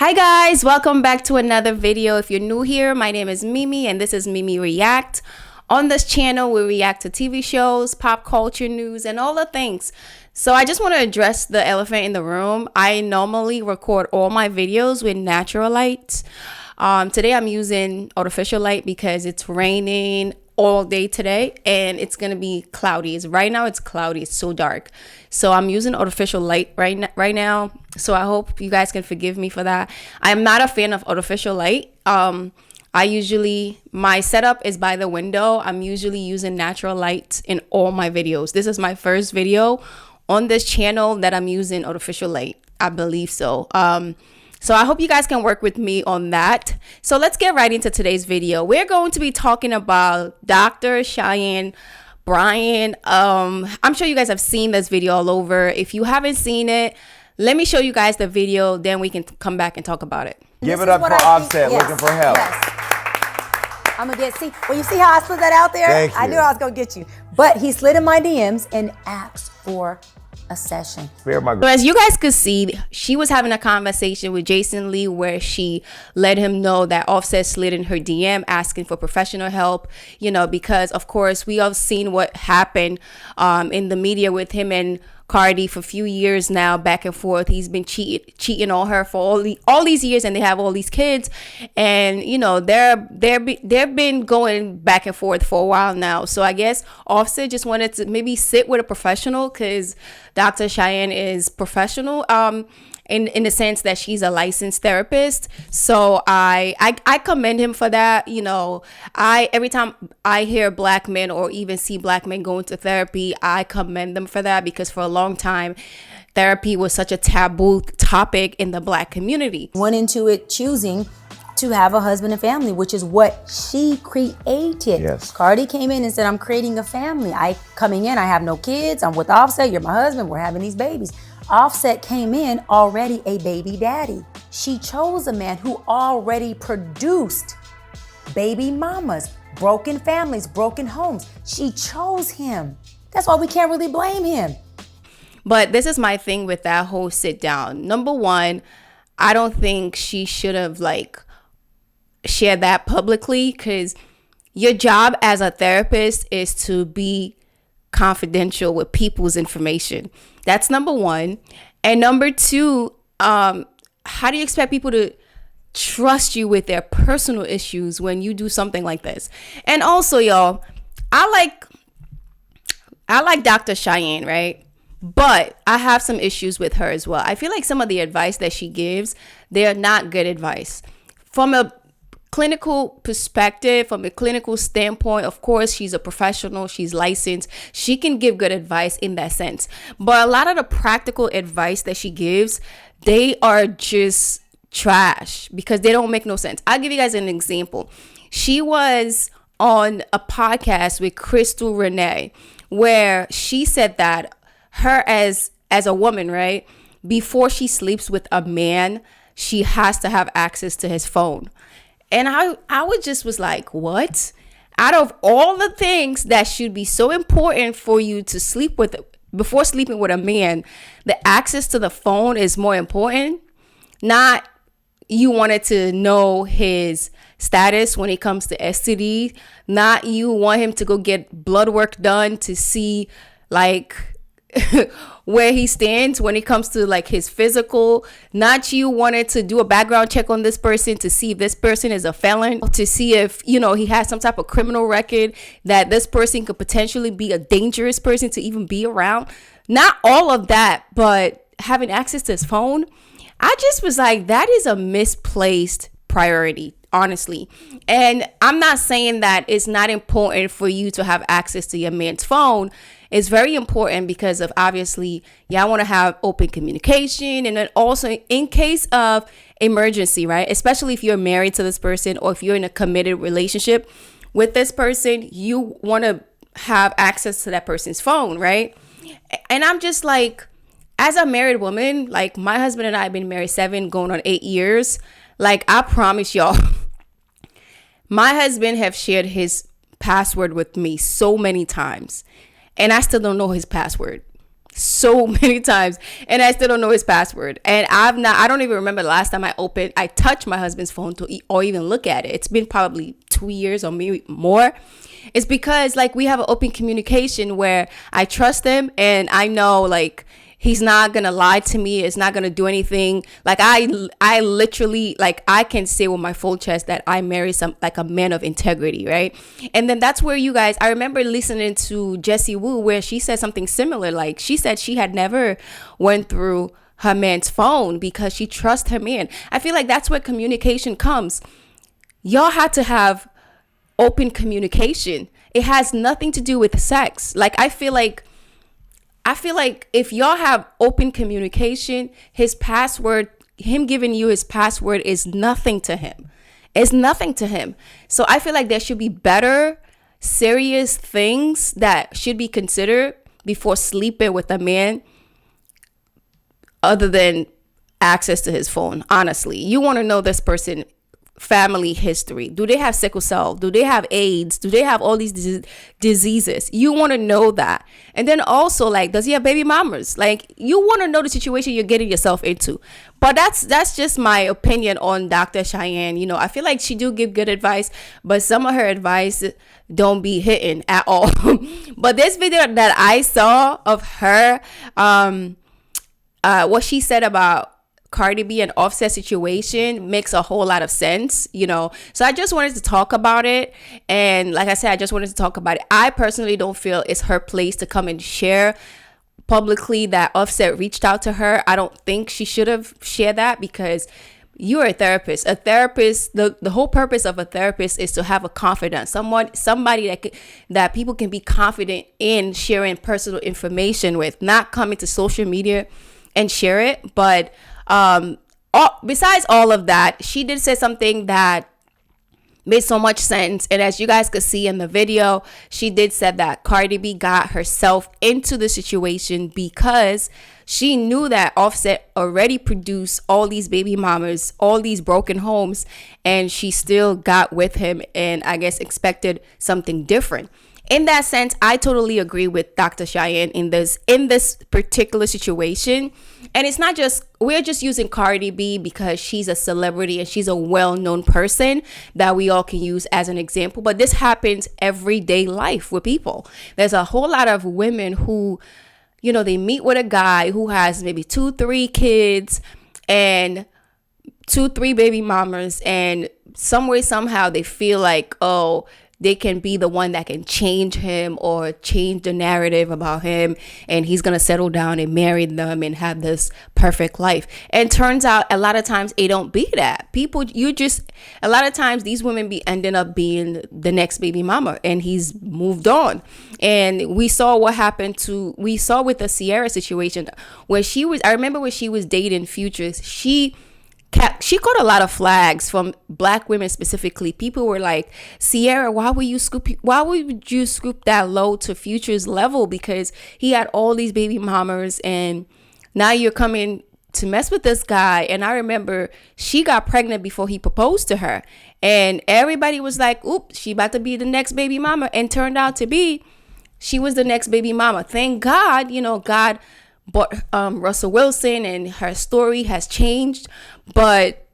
Hi guys, welcome back to another video. If you're new here, my name is Mimi and this is Mimi React. On this channel, we react to TV shows, pop culture news, and all the things. So I just want to address the elephant in the room. I normally record all my videos with natural light. Today I'm using artificial light because it's raining all day today and it's gonna be cloudy. Right now it's cloudy, it's so dark, so I'm using artificial light right now. So I hope you guys can forgive me for that. I'm not a fan of artificial light. My setup is by the window. I'm usually using natural light in all my videos. This is my first video on this channel that I'm using artificial light, I believe so. So I hope you guys can work with me on that. So let's get right into today's video. We're going to be talking about Dr. Cheyenne Bryant. I'm sure you guys have seen this video all over. If you haven't seen it, let me show you guys the video, then we can come back and talk about it. Give it up for Offset, looking for help. Yes. I'm gonna well, you see how I slid that out there? Thank you. I knew I was gonna get you. But he slid in my DMs and asked for a session. So as you guys could see, she was having a conversation with Jason Lee where she let him know that Offset slid in her DM asking for professional help, because of course we have seen what happened in the media with him and Cardi for a few years now, back and forth. He's been cheating on her for all these years, and they have all these kids, and they've been going back and forth for a while now. So I guess Offset just wanted to maybe sit with a professional, because Dr. Cheyenne is professional in the sense that she's a licensed therapist. So I commend him for that. Every time I hear black men or even see black men going to therapy, I commend them for that, because for a long time therapy was such a taboo topic in the black community. Went into it choosing to have a husband and family, which is what she created. Yes. Cardi came in and said, I'm creating a family. I have no kids. I'm with Offset. You're my husband. We're having these babies. Offset came in already a baby daddy. She chose a man who already produced baby mamas, broken families, broken homes. She chose him. That's why we can't really blame him. But this is my thing with that whole sit down. Number one, I don't think she should have shared that publicly, because your job as a therapist is to be confidential with people's information. That's number one. And number two, how do you expect people to trust you with their personal issues when you do something like this? And also, y'all, I like Dr. Cheyenne, right? But I have some issues with her as well. I feel like some of the advice that she gives, they're not good advice. From a clinical perspective, from a clinical standpoint, of course, she's a professional, she's licensed, she can give good advice in that sense. But a lot of the practical advice that she gives, they are just trash because they don't make no sense. I'll give you guys an example. She was on a podcast with Crystal Renee where she said that her as a woman, right, before she sleeps with a man, she has to have access to his phone. And I was like, what? Out of all the things that should be so important for you to sleep with, before sleeping with a man, the access to the phone is more important. Not you wanted to know his status when it comes to STD. Not you want him to go get blood work done to see where he stands when it comes to his physical. Not you wanted to do a background check on this person to see if this person is a felon, to see if he has some type of criminal record, that this person could potentially be a dangerous person to even be around. Not all of that, but having access to his phone, I just was like, that is a misplaced priority, honestly. And I'm not saying that it's not important for you to have access to your man's phone. It's very important because of, obviously, y'all want to have open communication, and then also in case of emergency, right? Especially if you're married to this person or if you're in a committed relationship with this person, you want to have access to that person's phone, right? And I'm just like, as a married woman, my husband and I have been married 7 going on 8 years. I promise y'all, my husband have shared his password with me so many times, and I still don't know his password. so many times, and I still don't know his password. And I don't even remember the last time I touched my husband's phone or even look at it. It's been probably 2 years or maybe more. It's because like we have an open communication where I trust him and I know like he's not gonna lie to me. It's not gonna do anything. Like I literally, like, I can say with my full chest that I marry a man of integrity, right? And then that's where you guys. I remember listening to Jessie Wu where she said something similar. Like she said she had never went through her man's phone because she trusts her man. I feel like that's where communication comes. Y'all had to have open communication. It has nothing to do with sex. Like I feel like if y'all have open communication, him giving you his password is nothing to him. It's nothing to him. So I feel like there should be better, serious things that should be considered before sleeping with a man other than access to his phone. Honestly, you want to know this person family history. Do they have sickle cell? Do they have AIDS? Do they have all these diseases? You want to know that. And then also, like, does he have baby mamas? Like, you want to know the situation you're getting yourself into. But that's just my opinion on Dr. Cheyenne. You know, I feel like she do give good advice, but some of her advice don't be hitting at all. But this video that I saw of her, what she said about Cardi B and Offset situation makes a whole lot of sense, you know. So I just wanted to talk about it. And like I said, I just wanted to talk about it. I personally don't feel it's her place to come and share publicly that Offset reached out to her. I don't think she should have shared that because you're a therapist. A therapist, the whole purpose of a therapist is to have a confidant, somebody that people can be confident in sharing personal information with, not coming to social media and share it. But besides all of that, she did say something that made so much sense. And as you guys could see in the video, she did say that Cardi B got herself into the situation because she knew that Offset already produced all these baby mamas, all these broken homes, and she still got with him and I guess expected something different. In that sense, I totally agree with Dr. Cheyenne in this particular situation. And it's not just, we're just using Cardi B because she's a celebrity and she's a well-known person that we all can use as an example. But this happens everyday life with people. There's a whole lot of women who, you know, they meet with a guy who has maybe 2-3 kids and 2-3 baby mamas, and some way, somehow they feel like, oh, they can be the one that can change him or change the narrative about him, and he's gonna settle down and marry them and have this perfect life. And turns out a lot of times it don't be that. A lot of times these women be ending up being the next baby mama, and he's moved on. And we saw what happened with the Sierra situation where I remember when she was dating Futures, she caught a lot of flags from black women specifically. People were like, Sierra, why would you scoop that low to Future's level? Because he had all these baby mamas and now you're coming to mess with this guy. And I remember she got pregnant before he proposed to her. And everybody was like, oops, she about to be the next baby mama. And turned out to be, she was the next baby mama. Thank God, God bought Russell Wilson and her story has changed. But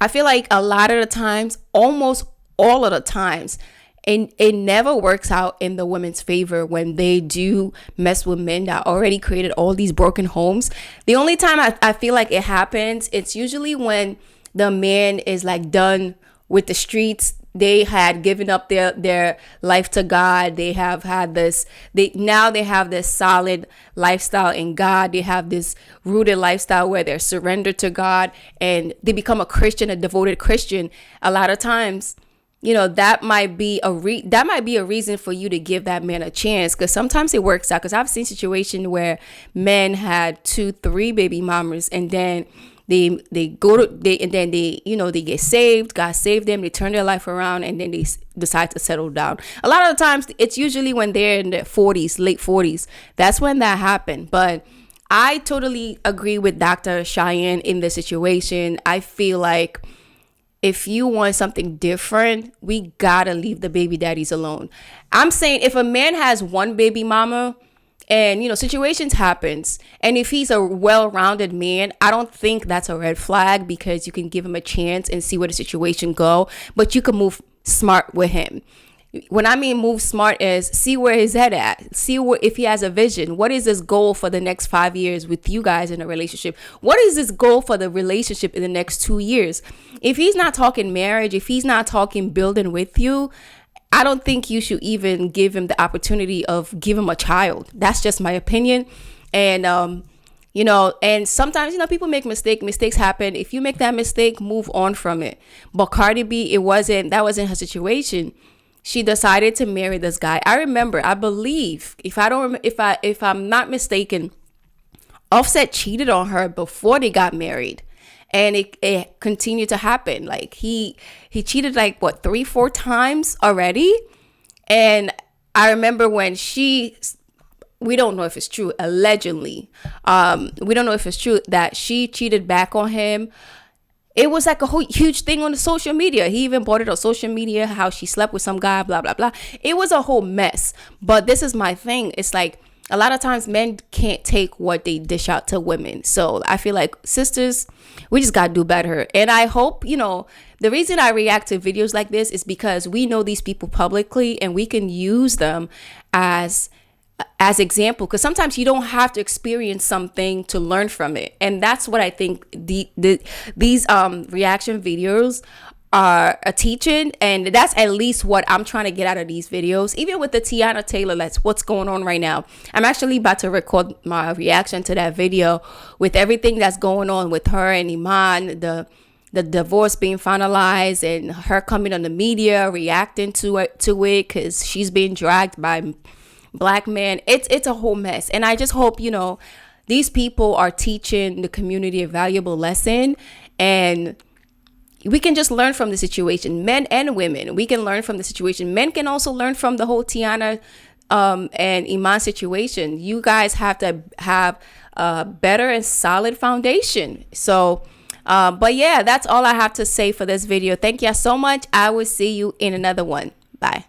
I feel like a lot of the times, almost all of the times, and it never works out in the women's favor when they do mess with men that already created all these broken homes. The only time I feel like it happens, it's usually when the man is like done with the streets. They had given up their life to God. They have had this, they have this solid lifestyle in God. They have this rooted lifestyle where they're surrendered to God and they become a Christian, a devoted Christian. A lot of times, that might be a reason for you to give that man a chance, because sometimes it works out. Because I've seen situations where men had 2-3 baby mamas and then they get saved. God saved them. They turn their life around and then they decide to settle down. A lot of the times it's usually when they're in their 40s, late 40s. That's when that happened. But I totally agree with Dr. Cheyenne in this situation. I feel like if you want something different, we gotta leave the baby daddies alone. I'm saying if a man has one baby mama, And situations happens, and if he's a well-rounded man, I don't think that's a red flag, because you can give him a chance and see where the situation go, but you can move smart with him. When I mean move smart is see where his head at, see if he has a vision. What is his goal for the next 5 years with you guys in a relationship? What is his goal for the relationship in the next 2 years? If he's not talking marriage, if he's not talking building with you, I don't think you should even give him the opportunity of give him a child. That's just my opinion. And and sometimes people make mistakes happen. If you make that mistake, move on from it. But Cardi B, that wasn't her situation. She decided to marry this guy. I believe, if I'm not mistaken, Offset cheated on her before they got married. And it continued to happen. Like he cheated 3-4 times already. And I remember when we don't know if it's true, allegedly, we don't know if it's true that she cheated back on him. It was like a whole huge thing on the social media. He even brought it on social media, how she slept with some guy, blah, blah, blah. It was a whole mess. But this is my thing. It's like a lot of times men can't take what they dish out to women. So I feel like sisters, we just got to do better. And I hope, the reason I react to videos like this is because we know these people publicly and we can use them as example, because sometimes you don't have to experience something to learn from it. And that's what I think these reaction videos are a teaching, and that's at least what I'm trying to get out of these videos. Even with the Tiana Taylor, that's what's going on right now. I'm actually about to record my reaction to that video with everything that's going on with her and Iman, the divorce being finalized, and her coming on the media reacting to it because she's being dragged by black men. It's a whole mess. And I just hope these people are teaching the community a valuable lesson, and we can just learn from the situation. Men and women, we can learn from the situation. Men can also learn from the whole Tiana and Iman situation. You guys have to have a better and solid foundation. So but yeah, that's all I have to say for this video. Thank you so much. I will see you in another one. Bye.